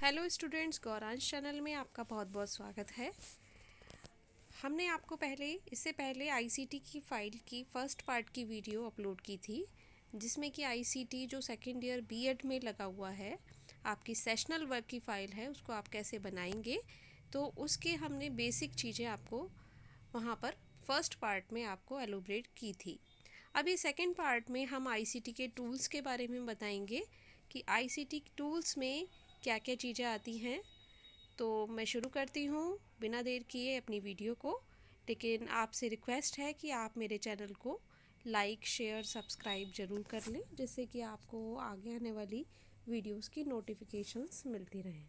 Hello students, Gauransh channel में आपका बहुत बहुत स्वागत है। हमने आपको इससे पहले आईसीटी की फ़ाइल की फ़र्स्ट पार्ट की वीडियो अपलोड की थी, जिसमें कि आईसीटी जो सेकेंड ईयर बीएड में लगा हुआ है, आपकी सेशनल वर्क की फ़ाइल है, उसको आप कैसे बनाएंगे, तो उसके हमने बेसिक चीज़ें आपको वहाँ पर फ़र्स्ट पार्ट में आपको एलोब्रेट की थी। अभी सेकेंड पार्ट में हम आईसीटी के टूल्स के बारे में बताएंगे कि आईसीटी टूल्स में क्या क्या चीज़ें आती हैं। तो मैं शुरू करती हूँ बिना देर किए अपनी वीडियो को, लेकिन आपसे रिक्वेस्ट है कि आप मेरे चैनल को लाइक शेयर सब्सक्राइब ज़रूर कर लें, जिससे कि आपको आगे आने वाली वीडियोस की नोटिफिकेशंस मिलती रहें।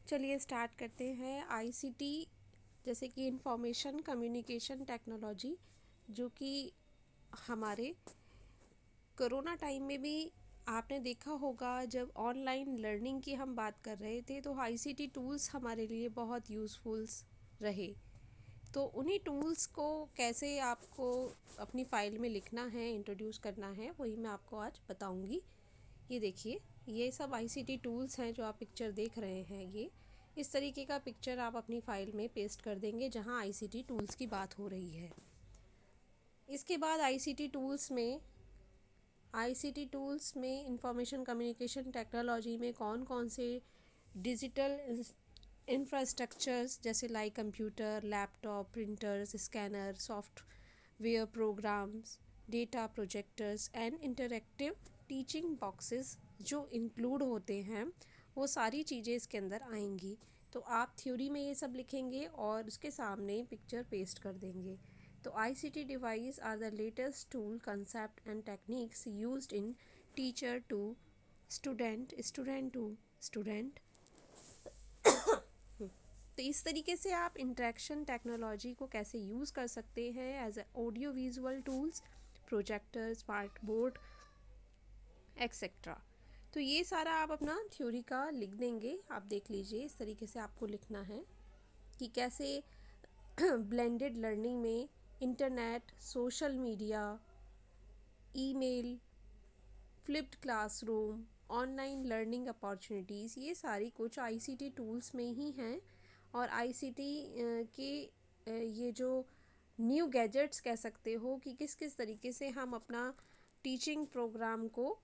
चलिए स्टार्ट करते हैं। आईसीटी जैसे कि इंफॉर्मेशन कम्युनिकेशन टेक्नोलॉजी, जो कि हमारे कोरोना टाइम में भी आपने देखा होगा, जब ऑनलाइन लर्निंग की हम बात कर रहे थे तो आईसीटी टूल्स हमारे लिए बहुत यूज़फुल रहे। तो उन्हीं टूल्स को कैसे आपको अपनी फ़ाइल में लिखना है, इंट्रोड्यूस करना है, वही मैं आपको आज बताऊंगी। ये देखिए, ये सब आईसीटी टूल्स हैं जो आप पिक्चर देख रहे हैं। ये इस तरीके का पिक्चर आप अपनी फ़ाइल में पेस्ट कर देंगे जहां आईसीटी टूल्स की बात हो रही है। इसके बाद आईसीटी टूल्स में इंफॉर्मेशन कम्युनिकेशन टेक्नोलॉजी में कौन कौन से डिजिटल इंफ्रास्ट्रक्चर्स जैसे like computer, laptop, printers, scanner, software programmes, data projectors and interactive teaching boxes जो इंक्लूड होते हैं, वो सारी चीज़ें इसके अंदर आएंगी। तो आप थ्योरी में ये सब लिखेंगे और उसके सामने पिक्चर पेस्ट कर देंगे। तो ICT device are the latest tool, concept and techniques used in teacher to student, student to student। तो इस तरीके से आप इंटरेक्शन टेक्नोलॉजी को कैसे यूज़ कर सकते हैं as a audio visual tools, projector, smart board etcetera. तो ये सारा आप अपना थ्योरी का लिख देंगे। आप देख लीजिए, इस तरीके से आपको लिखना है कि कैसे ब्लेंडेड लर्निंग में internet, social media, email, flipped classroom, online learning opportunities, ये सारी कुछ आईसीटी टूल्स में ही हैं। और आईसीटी के ये जो न्यू गैजेट्स कह सकते हो कि किस किस तरीके से हम अपना टीचिंग प्रोग्राम को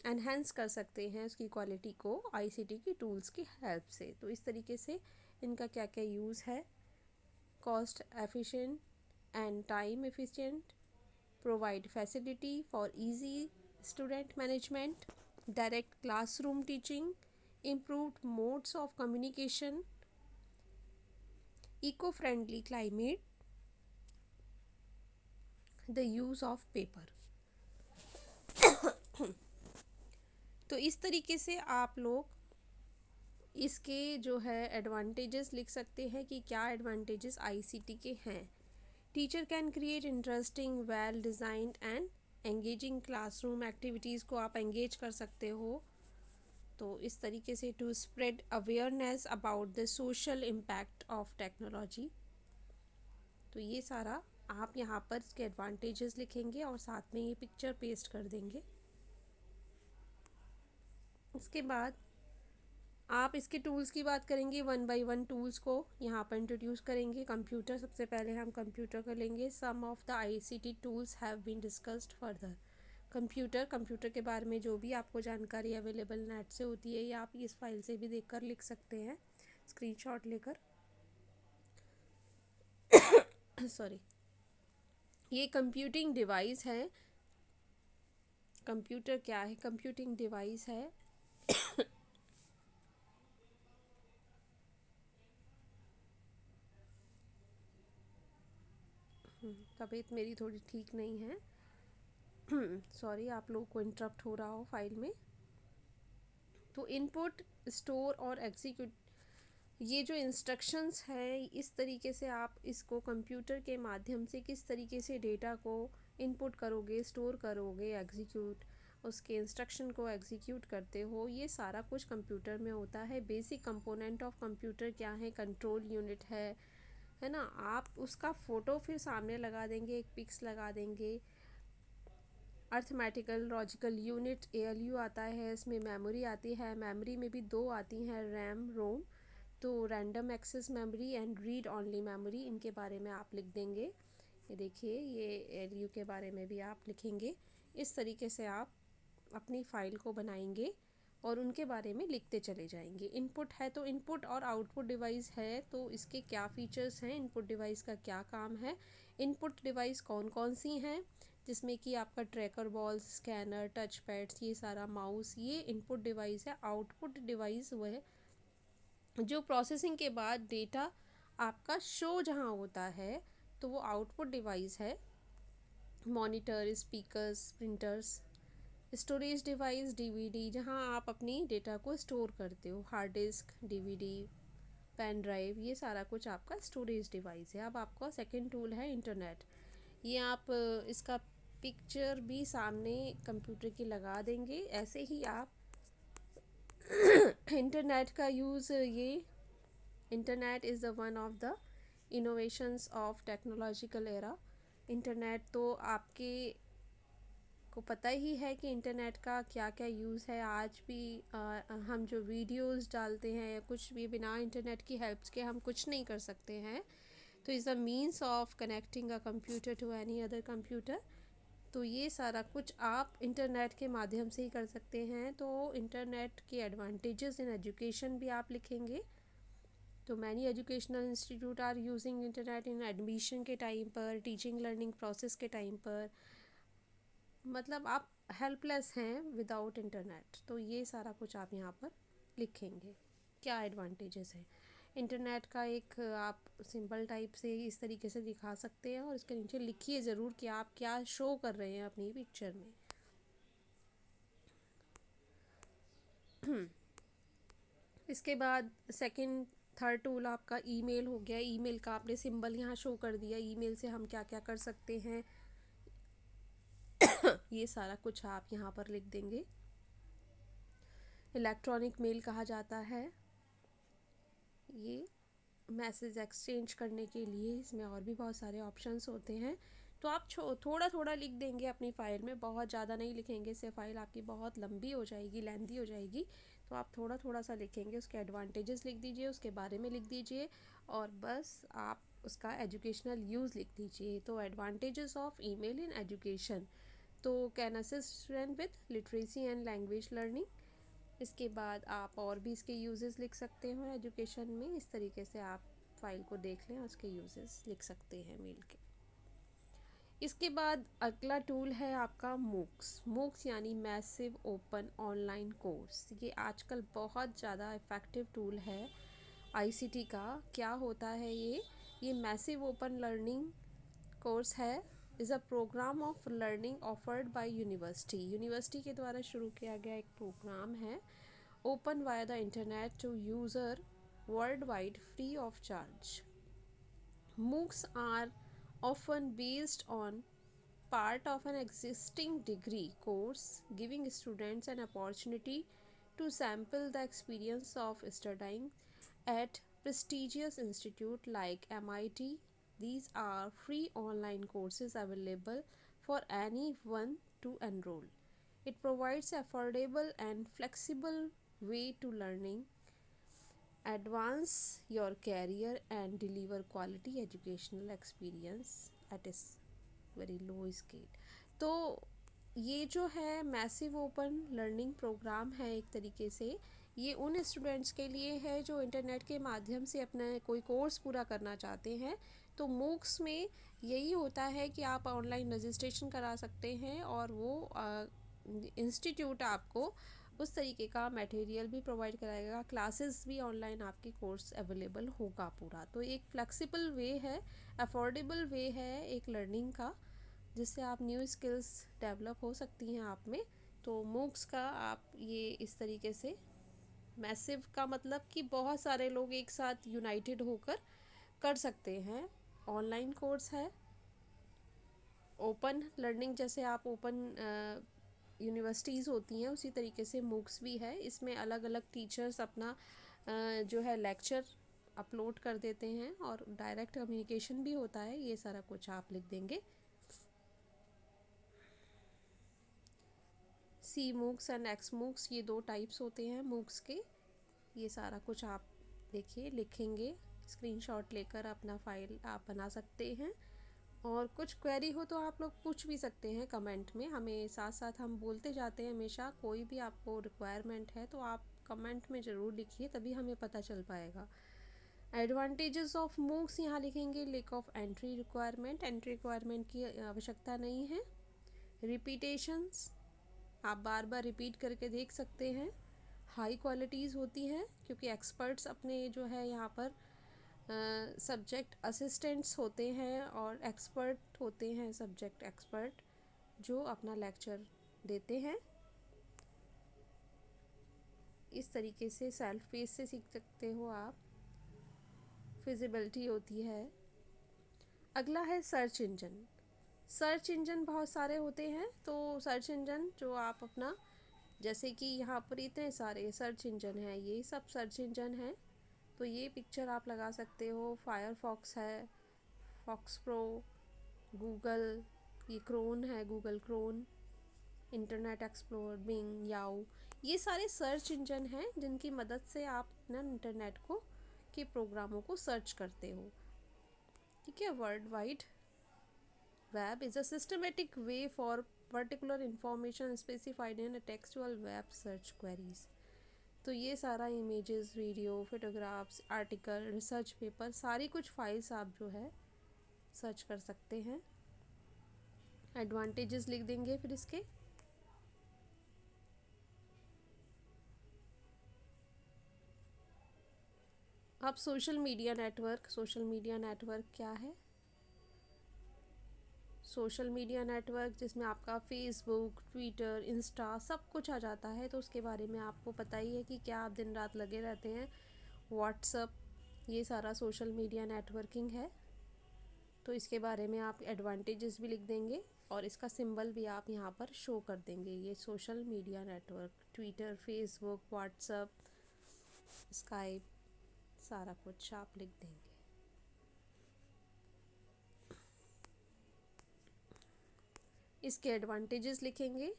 एनहेंस कर सकते हैं, उसकी क्वालिटी को आईसीटी की टूल्स की हेल्प से। तो इस तरीके से इनका क्या क्या यूज़ है: cost efficient and time efficient, provide facility for easy student management, direct classroom teaching, improved modes of communication, eco-friendly climate, the use of paper। तो इस तरीके से आप लोग इसके जो है एडवांटेजेस लिख सकते हैं कि क्या एडवांटेजेस आईसीटी के हैं। Teacher can create interesting, well designed and engaging classroom activities को आप एंगेज कर सकते हो। तो इस तरीके से to spread awareness about the social impact of technology. तो ये सारा आप यहाँ पर इसके एडवांटेजेस लिखेंगे और साथ में ये पिक्चर पेस्ट कर देंगे। इसके बाद आप इसके टूल्स की बात करेंगे, वन बाय वन टूल्स को यहाँ पर इंट्रोड्यूस करेंगे। कंप्यूटर, सबसे पहले हम कंप्यूटर कर लेंगे। Some of the ICT tools have been discussed further. Computer के बारे में जो भी आपको जानकारी अवेलेबल नेट से होती है, या आप इस फाइल से भी देखकर लिख सकते हैं, स्क्रीनशॉट लेकर। सॉरी, ये कंप्यूटिंग डिवाइस है। कंप्यूटर क्या है? कंप्यूटिंग डिवाइस है तबीयत मेरी थोड़ी ठीक नहीं है, सॉरी आप लोगों को इंटरप्ट हो रहा हो फाइल में। तो इनपुट, स्टोर और एग्जीक्यूट, ये जो इंस्ट्रक्शंस है, इस तरीके से आप इसको कंप्यूटर के माध्यम से किस तरीके से डेटा को इनपुट करोगे, स्टोर करोगे, एग्जीक्यूट, उसके इंस्ट्रक्शन को एग्जीक्यूट करते हो, ये सारा कुछ कंप्यूटर में होता है। बेसिक कंपोनेंट ऑफ कंप्यूटर क्या है? कंट्रोल यूनिट है ना। आप उसका फ़ोटो फिर सामने लगा देंगे, एक पिक्स लगा देंगे। अर्थमेटिकल लॉजिकल यूनिट ALU आता है, इसमें मेमोरी आती है, मेमोरी में भी दो आती हैं, रैम रोम। तो random access memory and read only memory, इनके बारे में आप लिख देंगे। ये देखिए, ये ALU के बारे में भी आप लिखेंगे। इस तरीके से आप अपनी फ़ाइल को बनाएंगे और उनके बारे में लिखते चले जाएंगे। इनपुट है तो इनपुट और आउटपुट डिवाइस है तो इसके क्या फीचर्स हैं, इनपुट डिवाइस का क्या काम है, इनपुट डिवाइस कौन कौन सी हैं, जिसमें कि आपका tracker balls, scanner, touch pads, ये सारा माउस, ये इनपुट डिवाइस है। आउटपुट डिवाइस वह जो प्रोसेसिंग के बाद डेटा आपका शो जहाँ होता है तो वो आउटपुट डिवाइस है। Monitor, speakers, printers. Storage device DVD, जहाँ आप अपनी डेटा को स्टोर करते हो, hard disk, DVD, pen drive, ये सारा कुछ आपका स्टोरेज डिवाइस है। अब आपका सेकंड टूल है इंटरनेट। ये आप इसका पिक्चर भी सामने कंप्यूटर की लगा देंगे। ऐसे ही आप इंटरनेट का यूज़, ये internet is the one of the innovations of technological era. Internet तो आपके को पता ही है कि इंटरनेट का क्या क्या यूज़ है। आज भी हम जो वीडियोस डालते हैं या कुछ भी, बिना इंटरनेट की हेल्प के हम कुछ नहीं कर सकते हैं। तो is the means of connecting a computer to any other computer. तो ये सारा कुछ आप इंटरनेट के माध्यम से ही कर सकते हैं। तो इंटरनेट के एडवांटेजेस इन एजुकेशन भी आप लिखेंगे। तो many educational institute are using internet in admission के टाइम पर, टीचिंग लर्निंग प्रोसेस के टाइम पर। मतलब आप हेल्पलेस हैं विदाउट इंटरनेट। तो ये सारा कुछ आप यहाँ पर लिखेंगे, क्या एडवांटेजेस हैं। इंटरनेट का एक आप सिंपल टाइप से इस तरीके से दिखा सकते हैं और इसके नीचे लिखिए ज़रूर कि आप क्या शो कर रहे हैं अपनी पिक्चर में। इसके बाद सेकंड थर्ड टूल आपका ईमेल हो गया। ईमेल का आपने सिंबल यहाँ शो कर दिया, ईमेल से हम क्या क्या कर सकते हैं, ये सारा कुछ आप यहाँ पर लिख देंगे। इलेक्ट्रॉनिक मेल कहा जाता है ये मैसेज एक्सचेंज करने के लिए। इसमें और भी बहुत सारे ऑप्शंस होते हैं। तो आप थोड़ा थोड़ा लिख देंगे अपनी फ़ाइल में, बहुत ज़्यादा नहीं लिखेंगे, इससे फ़ाइल आपकी बहुत लंबी हो जाएगी, लेंथी हो जाएगी। तो आप थोड़ा थोड़ा सा लिखेंगे, उसके एडवांटेजेस लिख दीजिए, उसके बारे में लिख दीजिए और बस आप उसका एजुकेशनल यूज़ लिख दीजिए। तो advantages of email in education, तो can assist student with literacy and language learning. इसके बाद आप और भी इसके यूजेस लिख सकते हो एजुकेशन में। इस तरीके से आप फाइल को देख लें और उसके यूजेस लिख सकते हैं मेल के। इसके बाद अगला टूल है आपका मूक्स यानी मैसिव ओपन ऑनलाइन कोर्स। ये आजकल बहुत ज़्यादा इफ़ेक्टिव टूल है ICT का। क्या होता है ये मैसिव ओपन लर्निंग कोर्स है, is a program of learning offered by university के द्वारा शुरू किया गया एक प्रोग्राम है, open via the internet to user world wide free of charge. MOOCs are often based on part of an existing degree course, giving students an opportunity to sample the experience of studying at prestigious institutes like MIT. These are free online courses available for anyone to enroll. It provides affordable and flexible way to learning, advance your career and deliver quality educational experience at a very low scale. तो ये जो है massive open learning programme है, एक तरीके से ये उन स्टूडेंट्स के लिए है जो इंटरनेट के माध्यम से अपना कोई कोर्स पूरा करना चाहते हैं। तो मूक्स में यही होता है कि आप ऑनलाइन रजिस्ट्रेशन करा सकते हैं और वो इंस्टीट्यूट आपको उस तरीके का मटेरियल भी प्रोवाइड कराएगा, क्लासेस भी ऑनलाइन आपकी कोर्स अवेलेबल होगा पूरा। तो एक फ्लेक्सिबल वे है, अफोर्डेबल वे है एक लर्निंग का, जिससे आप न्यू स्किल्स डेवलप हो सकती हैं आप में। तो मूक्स का आप ये इस तरीके से, मैसिव का मतलब कि बहुत सारे लोग एक साथ यूनाइटेड होकर कर सकते हैं। ऑनलाइन कोर्स है, ओपन लर्निंग, जैसे आप ओपन यूनिवर्सिटीज़ होती हैं उसी तरीके से मूक्स भी है। इसमें अलग अलग टीचर्स अपना जो है लेक्चर अपलोड कर देते हैं और डायरेक्ट कम्युनिकेशन भी होता है। ये सारा कुछ आप लिख देंगे। सी मूक्स एंड एक्स मूक्स, ये दो टाइप्स होते हैं मूक्स के। ये सारा कुछ आप देखिए लिखेंगे, स्क्रीनशॉट लेकर अपना फाइल आप बना सकते हैं। और कुछ क्वेरी हो तो आप लोग पूछ भी सकते हैं कमेंट में हमें, साथ साथ हम बोलते जाते हैं हमेशा। कोई भी आपको रिक्वायरमेंट है तो आप कमेंट में ज़रूर लिखिए, तभी हमें पता चल पाएगा। एडवांटेजेस ऑफ मूक्स यहाँ लिखेंगे, lake of entry requirement, entry requirement की आवश्यकता नहीं है। रिपीटेशंस, आप बार बार रिपीट करके देख सकते हैं। हाई क्वालिटीज़ होती हैं क्योंकि एक्सपर्ट्स अपने जो है यहाँ पर सब्जेक्ट असिस्टेंट्स होते हैं और एक्सपर्ट होते हैं, सब्जेक्ट एक्सपर्ट जो अपना लेक्चर देते हैं। इस तरीके से सेल्फ पेस से सीख सकते हो आप। फिजिबिलिटी होती है। अगला है सर्च इंजन। सर्च इंजन बहुत सारे होते हैं, तो सर्च इंजन जो आप अपना, जैसे कि यहाँ पर इतने सारे सर्च इंजन हैं, ये सब सर्च इंजन हैं। तो ये पिक्चर आप लगा सकते हो, फायरफॉक्स है, फॉक्स प्रो, गूगल, ये क्रोन है, Google Chrome, Internet Explorer, Bing, Yahoo, ये सारे सर्च इंजन हैं जिनकी मदद से आप अपना इंटरनेट को के प्रोग्रामों को सर्च करते हो। ठीक है। World wide web is a systematic way for particular information specified in a textual web search queries. तो ये सारा images, video, photographs, article, research paper, सारी कुछ फाइल्स आप जो है सर्च कर सकते हैं। एडवांटेजेस लिख देंगे फिर इसके। अब social media network. Social media network क्या है? सोशल मीडिया नेटवर्क जिसमें आपका फेसबुक, ट्विटर, इंस्टा सब कुछ आ जाता है, तो उसके बारे में आपको पता ही है कि क्या आप दिन रात लगे रहते हैं। व्हाट्सअप, ये सारा सोशल मीडिया नेटवर्किंग है। तो इसके बारे में आप एडवांटेजेस भी लिख देंगे और इसका सिंबल भी आप यहाँ पर शो कर देंगे। ये social media network, Twitter, Facebook, WhatsApp, Skype, सारा कुछ आप लिख देंगे। इसके एडवांटेजेस लिखेंगे।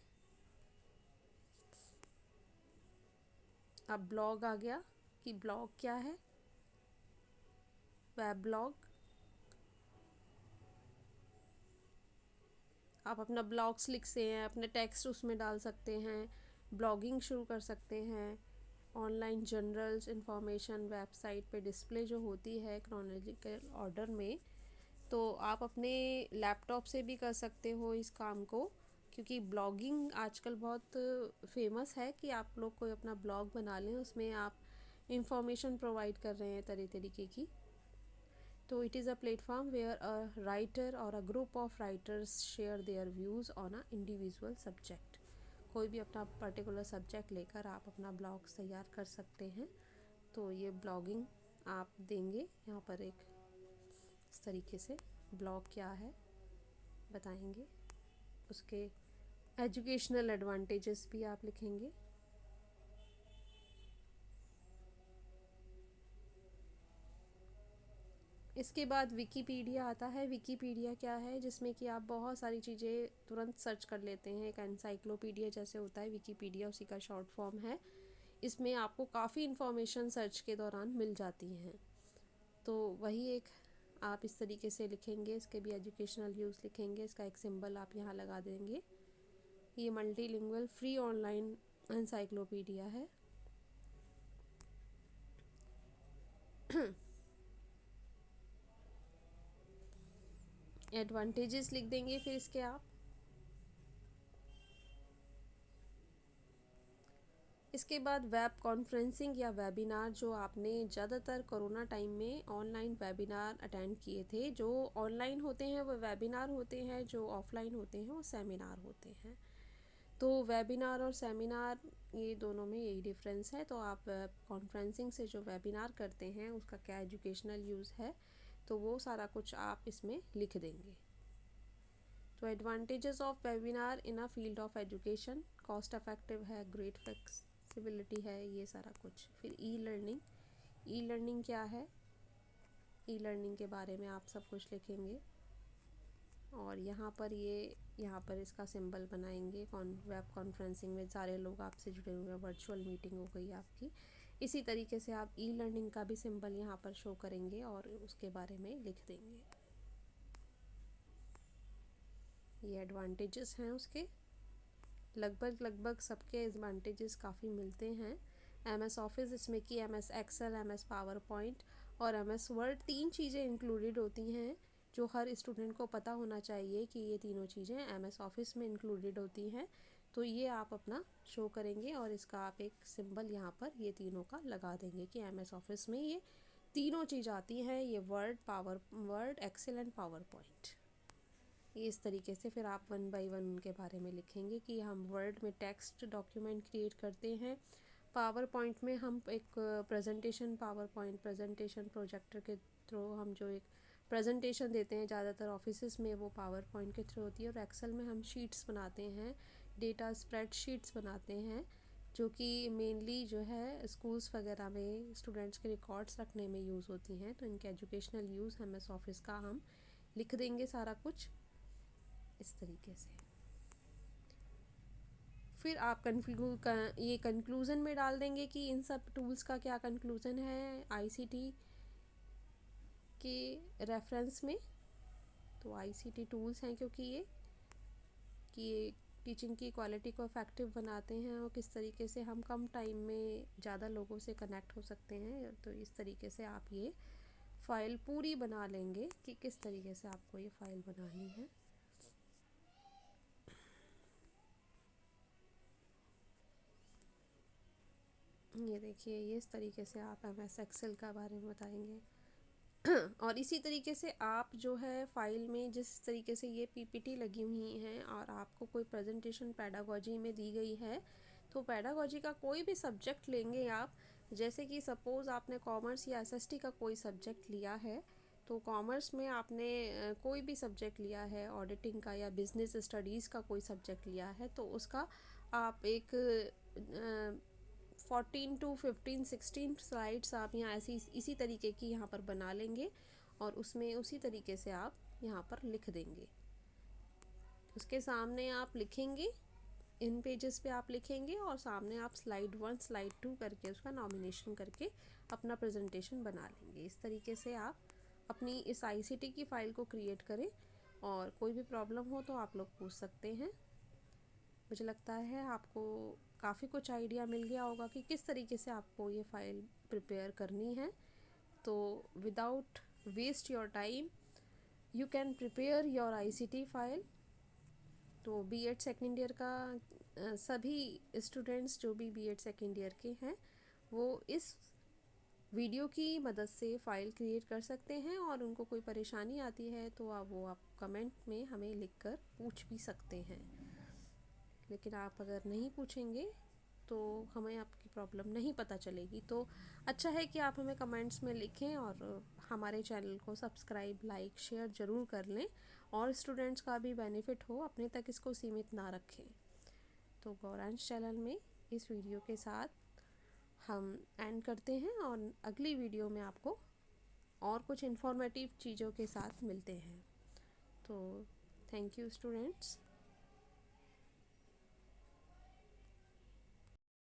अब ब्लॉग आ गया कि ब्लॉग क्या है। वेब ब्लॉग, आप अपना ब्लॉग्स लिख सकते हैं, अपने टेक्स्ट उसमें डाल सकते हैं, ब्लॉगिंग शुरू कर सकते हैं। ऑनलाइन जर्नल्स, इंफॉर्मेशन वेबसाइट पे डिस्प्ले जो होती है क्रोनोलॉजिकल ऑर्डर में, तो आप अपने लैपटॉप से भी कर सकते हो इस काम को, क्योंकि ब्लॉगिंग आजकल बहुत फेमस है कि आप लोग कोई अपना ब्लॉग बना लें, उसमें आप इंफॉर्मेशन प्रोवाइड कर रहे हैं तरह तरीके की। तो it is a platform where a writer और a group of writers share their views on a individual subject. कोई भी अपना पर्टिकुलर सब्जेक्ट लेकर आप अपना ब्लॉग तैयार कर सकते हैं। तो ये ब्लॉगिंग आप देंगे यहाँ पर एक इस तरीके से। ब्लॉग क्या है बताएंगे, उसके एजुकेशनल एडवांटेजेस भी आप लिखेंगे। इसके बाद विकीपीडिया आता है। विकीपीडिया क्या है? जिसमें कि आप बहुत सारी चीज़ें तुरंत सर्च कर लेते हैं। एक एनसाइक्लोपीडिया जैसे होता है, विकीपीडिया उसी का शॉर्ट फॉर्म है। इसमें आपको काफ़ी इन्फॉर्मेशन सर्च के दौरान मिल जाती हैं। तो वही एक आप इस तरीके से लिखेंगे। इसके भी एजुकेशनल यूज़ लिखेंगे। इसका एक सिंबल आप यहाँ लगा देंगे। ये मल्टीलिंगुअल फ्री ऑनलाइन एनसाइक्लोपीडिया है। एडवांटेजेस लिख देंगे फिर इसके आप। इसके बाद वेब कॉन्फ्रेंसिंग या वेबिनार, जो आपने ज़्यादातर कोरोना टाइम में ऑनलाइन वेबिनार अटेंड किए थे। जो ऑनलाइन होते हैं वो वेबिनार होते हैं, जो ऑफलाइन होते हैं वो सेमिनार होते हैं। तो वेबिनार और सेमिनार, ये दोनों में यही डिफरेंस है। तो आप वेब कॉन्फ्रेंसिंग से जो वेबिनार करते हैं उसका क्या एजुकेशनल यूज़ है, तो वो सारा कुछ आप इसमें लिख देंगे। तो advantages of webinar in a field of education, cost effective है, ग्रेट फ्लेक्सिबिलिटी है, ये सारा कुछ। फिर ई लर्निंग। ई लर्निंग क्या है? ई लर्निंग के बारे में आप सब कुछ लिखेंगे। और यहाँ पर इसका सिंबल बनाएंगे। वेब कॉन्फ्रेंसिंग में सारे लोग आपसे जुड़े हुए हैं, वर्चुअल मीटिंग हो गई आपकी। इसी तरीके से आप ई लर्निंग का भी सिंबल यहाँ पर शो करेंगे और उसके बारे में लिख देंगे। ये एडवांटेजेस हैं उसके, लगभग सबके एडवांटेजेस काफ़ी मिलते हैं। MS ऑफिस, इसमें कि MS Excel, MS PowerPoint और MS वर्ड, 3 चीज़ें इंक्लूडेड होती हैं जो हर स्टूडेंट को पता होना चाहिए कि ये तीनों चीज़ें MS ऑफिस में इंक्लूडेड होती हैं। तो ये आप अपना शो करेंगे और इसका आप एक सिंबल यहाँ पर ये तीनों का लगा देंगे कि MS ऑफिस में ये तीनों चीज़ आती हैं, ये Word Excel and PowerPoint. ये इस तरीके से फिर आप 1 बाय 1 उनके बारे में लिखेंगे कि हम वर्ड में टेक्स्ट डॉक्यूमेंट क्रिएट करते हैं, पावर पॉइंट में हम एक पावर पॉइंट प्रेजेंटेशन प्रोजेक्टर के थ्रू हम जो एक प्रेजेंटेशन देते हैं, ज़्यादातर ऑफिसेस में वो पावर पॉइंट के थ्रू होती है। और एक्सेल में हम शीट्स बनाते हैं, डेटा स्प्रेडशीट्स बनाते हैं, जो कि मेनली जो है स्कूल्स वगैरह में स्टूडेंट्स के रिकॉर्ड्स रखने में यूज़ होती हैं। तो इनके एजुकेशनल यूज़ MS ऑफिस का हम लिख देंगे सारा कुछ इस तरीके से। फिर आप ये कंक्लूज़न में डाल देंगे कि इन सब टूल्स का क्या कंक्लूज़न है ICT के रेफरेंस में। तो ICT टूल्स हैं क्योंकि ये टीचिंग की क्वालिटी को इफ़ेक्टिव बनाते हैं और किस तरीके से हम कम टाइम में ज़्यादा लोगों से कनेक्ट हो सकते हैं। तो इस तरीके से आप ये फ़ाइल पूरी बना लेंगे कि किस तरीके से आपको ये फ़ाइल बनानी है। ये देखिए, ये इस तरीके से आप MS एक्सेल का बारे में बताएंगे। और इसी तरीके से आप जो है फाइल में जिस तरीके से ये PPT लगी हुई हैं और आपको कोई प्रेजेंटेशन पेडागोजी में दी गई है, तो पेडागोजी का कोई भी सब्जेक्ट लेंगे आप, जैसे कि सपोज़ आपने कॉमर्स या SST का कोई सब्जेक्ट लिया है, तो कॉमर्स में आपने कोई भी सब्जेक्ट लिया है, ऑडिटिंग का या बिजनेस स्टडीज़ का कोई सब्जेक्ट लिया है, तो उसका आप एक 14 to 15 16 स्लाइड्स आप यहाँ ऐसी इसी तरीके की यहाँ पर बना लेंगे और उसमें उसी तरीके से आप यहाँ पर लिख देंगे। उसके सामने आप लिखेंगे, इन पेजेस पे आप लिखेंगे और सामने आप स्लाइड 1 स्लाइड 2 करके उसका नॉमिनेशन करके अपना प्रेजेंटेशन बना लेंगे। इस तरीके से आप अपनी इस ICT की फ़ाइल को क्रिएट करें और कोई भी प्रॉब्लम हो तो आप लोग पूछ सकते हैं। मुझे लगता है आपको काफ़ी कुछ आइडिया मिल गया होगा कि किस तरीके से आपको ये फ़ाइल प्रिपेयर करनी है। तो without waste your time you can prepare your ICT file. तो B.Ed सेकेंड ईयर का सभी स्टूडेंट्स जो भी B.Ed सेकेंड ईयर के हैं वो इस वीडियो की मदद से फ़ाइल क्रिएट कर सकते हैं और उनको कोई परेशानी आती है तो आप कमेंट में हमें लिखकर पूछ भी सकते हैं। लेकिन आप अगर नहीं पूछेंगे तो हमें आपकी प्रॉब्लम नहीं पता चलेगी। तो अच्छा है कि आप हमें कमेंट्स में लिखें और हमारे चैनल को सब्सक्राइब, लाइक, शेयर ज़रूर कर लें और स्टूडेंट्स का भी बेनिफिट हो, अपने तक इसको सीमित ना रखें। तो गौरांश चैनल में इस वीडियो के साथ हम एंड करते हैं और अगली वीडियो में आपको और कुछ इन्फॉर्मेटिव चीज़ों के साथ मिलते हैं। तो थैंक यू स्टूडेंट्स।